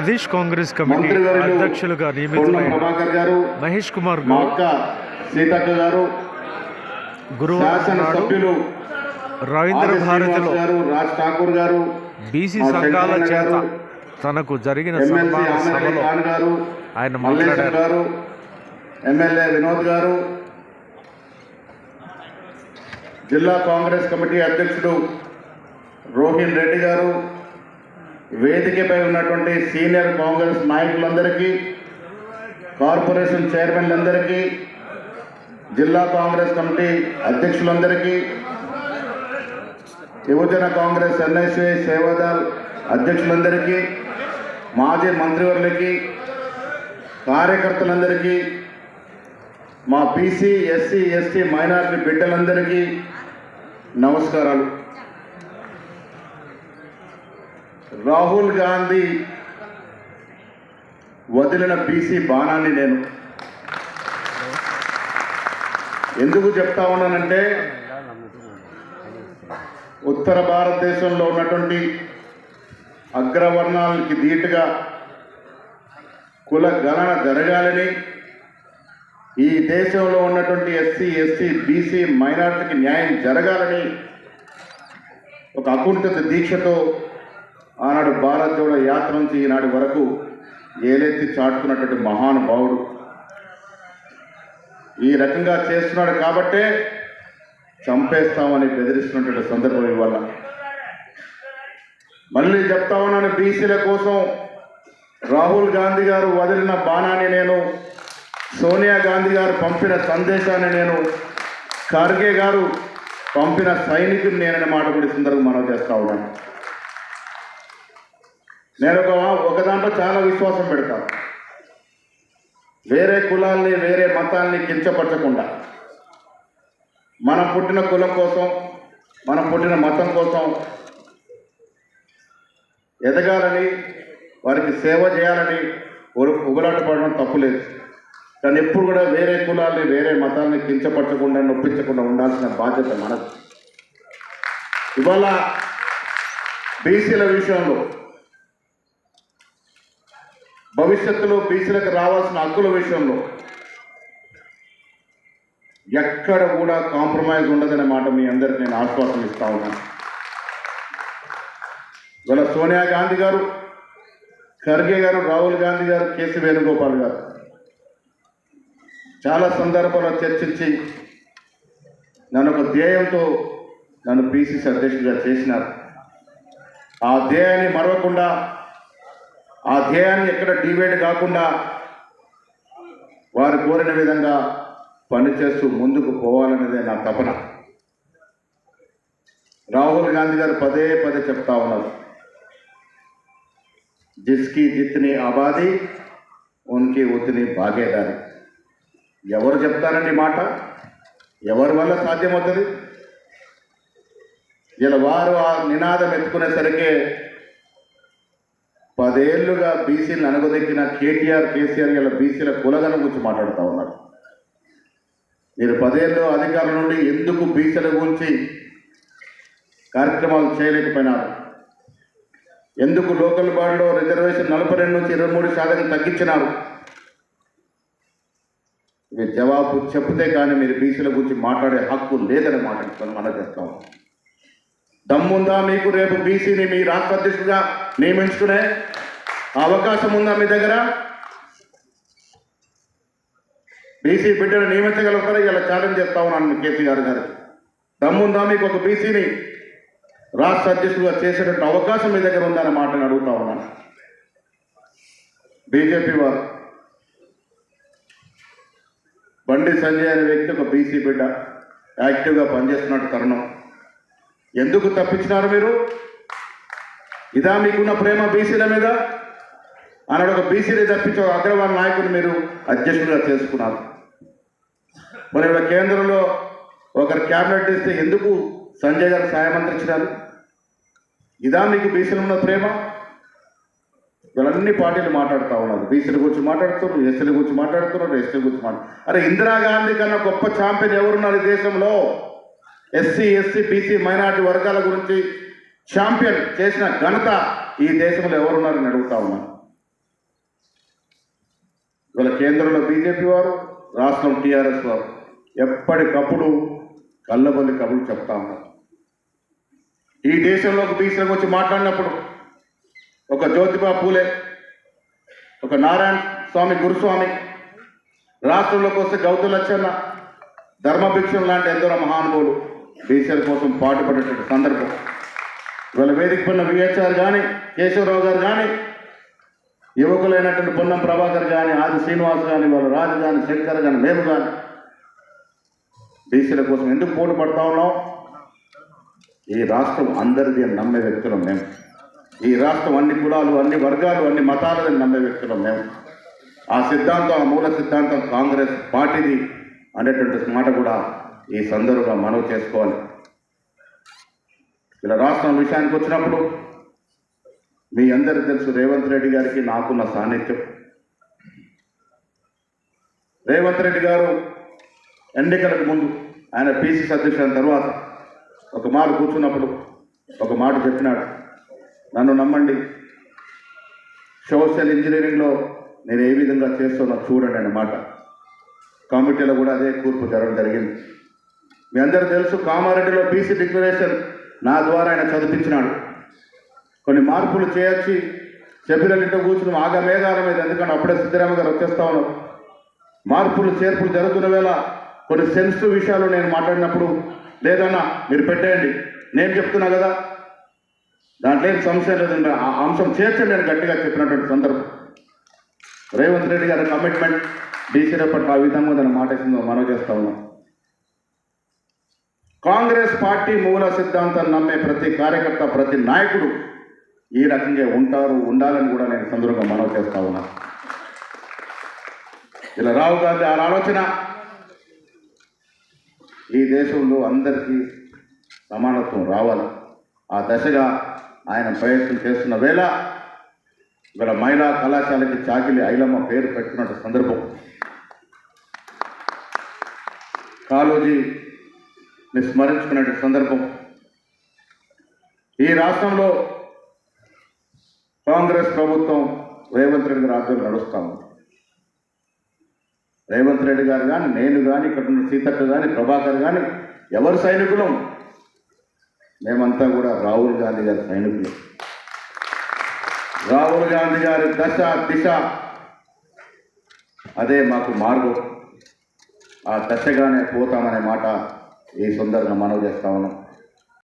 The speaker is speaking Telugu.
ప్రదేశ్ కాంగ్రెస్ కమిటీ అధ్యక్షులుగా నియమితులైన మహేష్ కుమార్ గౌడ్ సీతక్క గారు, గురువారం నాడు రవీంద్ర భారతిలో రాజ్ ఠాకూర్ గారు, బీసీ సంఘాల చేత తనకు జరిగిన సన్మాన సభలో ఆయన మాట్లాడారు. ఎమ్మెల్యే వినోద్ గారు, జిల్లా కాంగ్రెస్ కమిటీ అధ్యక్షుడు రోహిన్ రెడ్డి గారు, వేదికపై ఉన్నటువంటి సీనియర్ కాంగ్రెస్ నాయకులందరికీ, కార్పొరేషన్ చైర్మన్లందరికీ, జిల్లా కాంగ్రెస్ కమిటీ అధ్యక్షులందరికీ, యువజన కాంగ్రెస్ ఎన్ఎస్ఏ సేవాదళ్ అధ్యక్షులందరికీ, మాజీ మంత్రివర్యులకి, కార్యకర్తలందరికీ, మా బీసీ ఎస్సీ ఎస్టీ మైనారిటీ బిడ్డలందరికీ నమస్కారాలు. రాహుల్ గాంధీ వదిలిన బీసీ బాణాన్ని నేను ఎందుకు చెప్తా ఉన్నానంటే, ఉత్తర భారతదేశంలో ఉన్నటువంటి అగ్రవర్ణాలకి ధీటుగా కుల గణన జరగాలని, ఈ దేశంలో ఉన్నటువంటి ఎస్సీ ఎస్టీ బీసీ మైనారిటీకి న్యాయం జరగాలని ఒక అకుంఠిత దీక్షతో ఆనాడు భారత్ జోడో యాత్ర నుంచి ఈనాటి వరకు ఏలెత్తి చాటుకున్నటువంటి మహానుభావుడు ఈ రకంగా చేస్తున్నాడు కాబట్టే చంపేస్తామని బెదిరిస్తున్నటువంటి సందర్భం ఇవాళ. మళ్ళీ చెప్తా ఉన్నాను, బీసీల కోసం రాహుల్ గాంధీ గారు వదిలిన బాణాన్ని నేను, సోనియా గాంధీ గారు పంపిన సందేశాన్ని నేను, ఖర్గే గారు పంపిన సైనికుడు నేననే మాట కూడా సందర్భం మనం చేస్తూ ఉన్నాను. నేను ఒక దాంట్లో చాలా విశ్వాసం పెడతాను, వేరే కులాల్ని వేరే మతాల్ని కించపరచకుండా మనం పుట్టిన కులం కోసం, మనం పుట్టిన మతం కోసం ఎదగాలని, వారికి సేవ చేయాలని ఉగలాట పడడం తప్పులేదు. కానీ ఎప్పుడు కూడా వేరే కులాల్ని వేరే మతాల్ని కించపరచకుండా నొప్పించకుండా ఉండాల్సిన బాధ్యత మనది. ఇవాళ బీసీల విషయంలో, భవిష్యత్తులో బీసీలకు రావాల్సిన హక్కుల విషయంలో ఎక్కడ కూడా కాంప్రమైజ్ ఉండదనే మాట మీ అందరికి నేను ఆశ్వాసం ఇస్తా ఉన్నాను. ఇవాళ సోనియా గాంధీ గారు, ఖర్గే గారు, రాహుల్ గాంధీ గారు, కేసీ వేణుగోపాల్ గారు చాలా సందర్భాల్లో చర్చించి నన్ను ఒక ధ్యేయంతో నన్ను పిసిసి అధ్యక్షుడిగా చేసినారు. ఆ ధ్యేయాన్ని మరవకుండా, ఆ ధ్యేయాన్ని ఎక్కడ డివైడ్ కాకుండా వారు కోరిన విధంగా పనిచేస్తూ ముందుకు పోవాలనేదే నా తపన. రాహుల్ గాంధీ గారు పదే పదే చెప్తా ఉన్నారు, జిస్కి జిత్ని ఆబాదీ ఉన్కి ఉత్ని భాగేదారి. ఎవరు చెప్తారండి మాట? ఎవరి వల్ల సాధ్యమవుతుంది? ఇలా వారు ఆ నినాదం ఎత్తుకునేసరికి 10 ఏళ్లుగా బీసీలను అనగదొక్కిన కేటీఆర్, కేసీఆర్ ఇలా బీసీల కులగనం గురించి మాట్లాడుతూ ఉన్నారు. మీరు 10 ఏళ్ళు అధికారుల నుండి ఎందుకు బీసీల గురించి కార్యక్రమాలు చేయలేకపోయినారు? ఎందుకు లోకల్ బాడీలో రిజర్వేషన్ 42 నుంచి 23% తగ్గించినారు? మీరు జవాబు చెప్తే కానీ మీరు బీసీల గురించి మాట్లాడే హక్కు లేదని మాట్లాడుతాను. మనం చేస్తాం. దమ్ముందా మీకు రేపు బీసీని మీ రాష్ట్ర అధ్యక్షుడిగా నియమించుకునే అవకాశం ఉందా మీ దగ్గర? బీసీ బిడ్డను నియమించగలుగుతారా? ఇలా ఛాలెంజ్ చేస్తా ఉన్నాను కేసీఆర్ గారికి. దమ్ముందా మీకు ఒక బీసీని రాష్ట్ర అధ్యక్షుడిగా చేసేటట్టు అవకాశం మీ దగ్గర ఉందన్న మాటను అడుగుతా ఉన్నాను. బీజేపీ వారు, బండి సంజయ్ అనే వ్యక్తి ఒక బీసీ బిడ్డ, యాక్టివ్గా పనిచేస్తున్నట్టు తరుణం. ఎందుకు తప్పించినారు మీరు? ఇదా మీకున్న ప్రేమ బీసీల మీద? అన్నాడు ఒక బీసీని తప్పించి ఒక అగ్రవాల్ నాయకుని మీరు అధ్యక్షుడిగా చేసుకున్నారు. మరి ఇక్కడ కేంద్రంలో ఒకరు క్యాబినెట్ ఇస్తే ఎందుకు సంజయ్ గారు సహాయమంత్రి ఇచ్చినారు? ఇదా మీకు బీసీలు ఉన్న ప్రేమ? వీళ్ళన్ని పార్టీలు మాట్లాడుతూ ఉన్నారు, బీసీల గురించి మాట్లాడుతున్నారు, ఎస్సీల గురించి మాట్లాడుతున్నారు, ఎస్టీల గురించి అరే ఇందిరాగాంధీ కన్నా గొప్ప ఛాంపియన్ ఎవరున్నారు ఈ దేశంలో? ఎస్సీ ఎస్టీ బీసీ మైనారిటీ వర్గాల గురించి ఛాంపియన్ చేసిన ఘనత ఈ దేశంలో ఎవరున్నారని అడుగుతా ఉన్నాను. ఇవాళ కేంద్రంలో బీజేపీ వారు, రాష్ట్రం టీఆర్ఎస్ వారు ఎప్పటికప్పుడు కళ్ళబొల్లి కబుర్లు చెప్తా ఉన్నారు. ఈ దేశంలో ఒక బీసీల గురించి మాట్లాడినప్పుడు ఒక జ్యోతిబా పూలే, ఒక నారాయణ స్వామి గురుస్వామి, రాష్ట్రంలోకి వస్తే గౌతమ్ లచ్చన్న, ధర్మభిక్షం లాంటి ఎందరో మహానుభావులు బీసీల కోసం పాటుపడేటువంటి సందర్భం. ఇవాళ వేదిక పడిన విహెచ్ఆర్ కానీ, కేశవరావు గారు కానీ, యువకులైనటువంటి పొన్నం ప్రభాకర్ కానీ, ఆది శ్రీనివాస్ కానీ, వాళ్ళ రాజు కానీ, శంకర్ కానీ, మేము కానీ బీసీల కోసం ఎందుకు పోటీ పడతా ఉన్నాం? ఈ రాష్ట్రం అందరిది అని నమ్మే వ్యక్తులం మేము. ఈ రాష్ట్రం అన్ని కులాలు, అన్ని వర్గాలు, అన్ని మతాలని నమ్మే వ్యక్తులం మేము. ఆ సిద్ధాంతం, ఆ మూల సిద్ధాంతం కాంగ్రెస్ పార్టీది అనేటువంటి మాట కూడా ఈ సందర్భంగా మనవి చేసుకోవాలి. ఇలా రాష్ట్రం విషయానికి వచ్చినప్పుడు మీ అందరికీ తెలుసు, రేవంత్ రెడ్డి గారికి నాకున్న సాన్నిధ్యం. రేవంత్ రెడ్డి గారు ఎన్నికలకు ముందు ఆయన పిసిసి అధ్యక్షుడు తర్వాత ఒక మాట కూర్చున్నప్పుడు ఒక మాట చెప్పినాడు, నన్ను నమ్మండి, సోషల్ ఇంజనీరింగ్లో నేను ఏ విధంగా చేస్తున్నా చూడండి అన్నమాట. కమిటీలో కూడా అదే కూర్పు జరగడం జరిగింది. మీ అందరూ తెలుసు, కామారెడ్డిలో బీసీ డిక్లరేషన్ నా ద్వారా ఆయన చదివించినాడు. కొన్ని మార్పులు చేయొచ్చి సభ్యుల ఇంట్లో కూర్చుని ఆగమేఘాల మీద, ఎందుకంటే అప్పుడే సిద్ధరామయ్య గారు వచ్చేస్తా ఉన్నారు. మార్పులు చేర్పులు జరుగుతున్న వేళ కొన్ని సెన్సిటివ్ విషయాలు నేను మాట్లాడినప్పుడు, లేదన్నా మీరు పెట్టేయండి, నేను చెప్తున్నా కదా, దాంట్లో ఏం సమస్య లేదండి, ఆ అంశం చేర్చండి నేను గట్టిగా చెప్పినటువంటి సందర్భం. రేవంత్ రెడ్డి గారి కమిట్మెంట్ బీసీల పట్ల ఆ విధంగా దాన్ని మాటేసిందో మనవి చేస్తా ఉన్నాం. కాంగ్రెస్ పార్టీ మూల సిద్ధాంతాన్ని నమ్మే ప్రతి కార్యకర్త, ప్రతి నాయకుడు ఈ రకంగా ఉంటారు, ఉండాలని కూడా నేను సందర్భంగా మనవి చేస్తా ఉన్నా. ఇలా రాహుల్ గాంధీ ఆ ఆలోచన ఈ దేశంలో అందరికీ సమానత్వం రావాలి, ఆ దశగా ఆయన ప్రయత్నం చేస్తున్న వేళ ఇవాళ మహిళా కళాశాలకి చాకిలి ఐలమ్మ పేరు పెట్టుకున్న సందర్భం, కాళోజీని స్మరించుకునే సందర్భం. ఈ రాష్ట్రంలో కాంగ్రెస్ ప్రభుత్వం రేవంత్ రెడ్డి గారి ఆధ్వర్యంలో నడుస్తాము. రేవంత్ రెడ్డి గారు కానీ, నేను కానీ, ఇక్కడ ఉన్న సీతక్క కానీ, ప్రభాకర్ కానీ, ఎవరు సైనికులం? మేమంతా కూడా రాహుల్ గాంధీ గారి సైనికులు. రాహుల్ గాంధీ గారి దశ దిశ అదే మాకు మార్గం, ఆ దశగానే పోతామనే మాట ఈ సందర్భంగా మనవి చేస్తా ఉన్నాం.